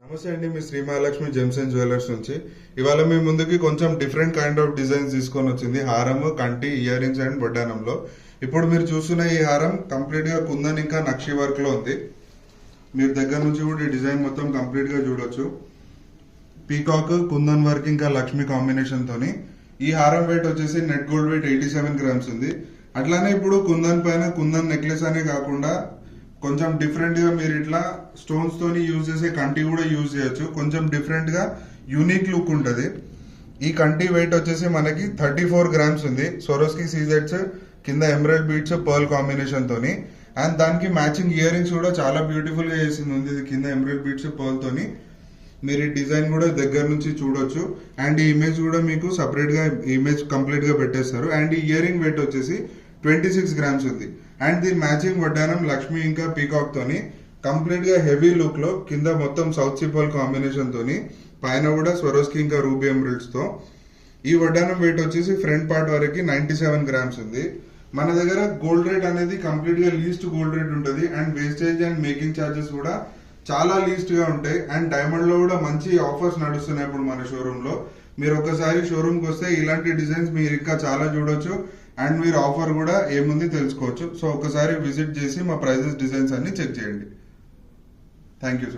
నమస్తే అండి, మీ Shri Mahalakshmi gems and jewellers నుంచి ఇవాళ మీ ముందుకి కొంచెం డిఫరెంట్ కైండ్ ఆఫ్ డిజైన్స్ తీసుకొని వచ్చింది. హారం, కంటి, ఇయర్ రింగ్స్ అండ్ వడ్డానంలో. ఇప్పుడు మీరు చూస్తున్న ఈ హారం కంప్లీట్ గా కుందన్ ఇంకా నక్షి వర్క్ లో ఉంది. మీరు దగ్గర నుంచి కూడా ఈ డిజైన్ మొత్తం కంప్లీట్ గా చూడొచ్చు. పీకాక్, కుందన్ వర్క్ ఇంకా లక్ష్మి కాంబినేషన్ తోని ఈ హారం వెయిట్ వచ్చేసి నెట్ గోల్డ్ వెయిట్ 87 గ్రామ్స్ ఉంది. అట్లానే ఇప్పుడు కుందన్ పైన కుందన్ నెక్లెస్ అనే కాకుండా కొంచెం డిఫరెంట్ గా మీరు ఇట్లా స్టోన్స్ తోని యూజ్ చేసే కంటి కూడా యూజ్ చేయొచ్చు. కొంచెం డిఫరెంట్ గా యూనిక్ లుక్ ఉంటది. ఈ కంటి వెయిట్ వచ్చేసి మనకి 34 గ్రామ్స్ ఉంది. సోరోస్కి సీజెట్స్ కింద ఎమరల్డ్ బీడ్స్ పర్ల్ కాంబినేషన్ తోని, అండ్ దానికి మ్యాచింగ్ ఇయర్ రింగ్స్ కూడా చాలా బ్యూటిఫుల్ గా చేసింది ఉంది. ఇది కింద ఎమరల్డ్ బీడ్స్ పర్ల్ తోని మీరు ఈ డిజైన్ కూడా దగ్గర నుంచి చూడొచ్చు. అండ్ ఈ ఇమేజ్ కూడా మీకు సపరేట్ గా ఇమేజ్ కంప్లీట్ గా పెట్టేస్తారు. అండ్ ఈ ఇయర్ రింగ్ వెయిట్ వచ్చేసి 26 గ్రామ్స్ ఉంది. అండ్ దీని మ్యాచింగ్ వడ్డానం లక్ష్మి ఇంకా పీకాక్ తోని కంప్లీట్ గా హెవీ లుక్ లో కింద మొత్తం సౌత్ సిపల్ కాంబినేషన్ తోని పైన కూడా స్వరోస్కి ఇంకా రూబీ ఎమరల్డ్స్ తో ఈ వడ్డానం వెయిట్ వచ్చేసి ఫ్రంట్ పార్ట్ వరకు 97 గ్రామ్స్ ఉంది. మన దగ్గర గోల్డ్ రేట్ అనేది కంప్లీట్ గా లీస్ట్ గోల్డ్ రేట్ ఉంటుంది. And wastage and making charges కూడా చాలా లీస్ట్ గా ఉంటాయి. అండ్ డైమండ్ లో కూడా మంచి ఆఫర్స్ నడుస్తున్నాయి ఇప్పుడు మన షోరూమ్ లో. మీరు ఒకసారి షోరూమ్ కి వస్తే ఇలాంటి డిజైన్స్ మీరు ఇంకా చాలా చూడొచ్చు. అండ్ మీరు ఆఫర్ కూడా ఏముంది తెలుసుకోవచ్చు. సో ఒకసారి విజిట్ చేసి మా ప్రైజెస్, డిజైన్స్ అన్ని చెక్ చేయండి. Thank you.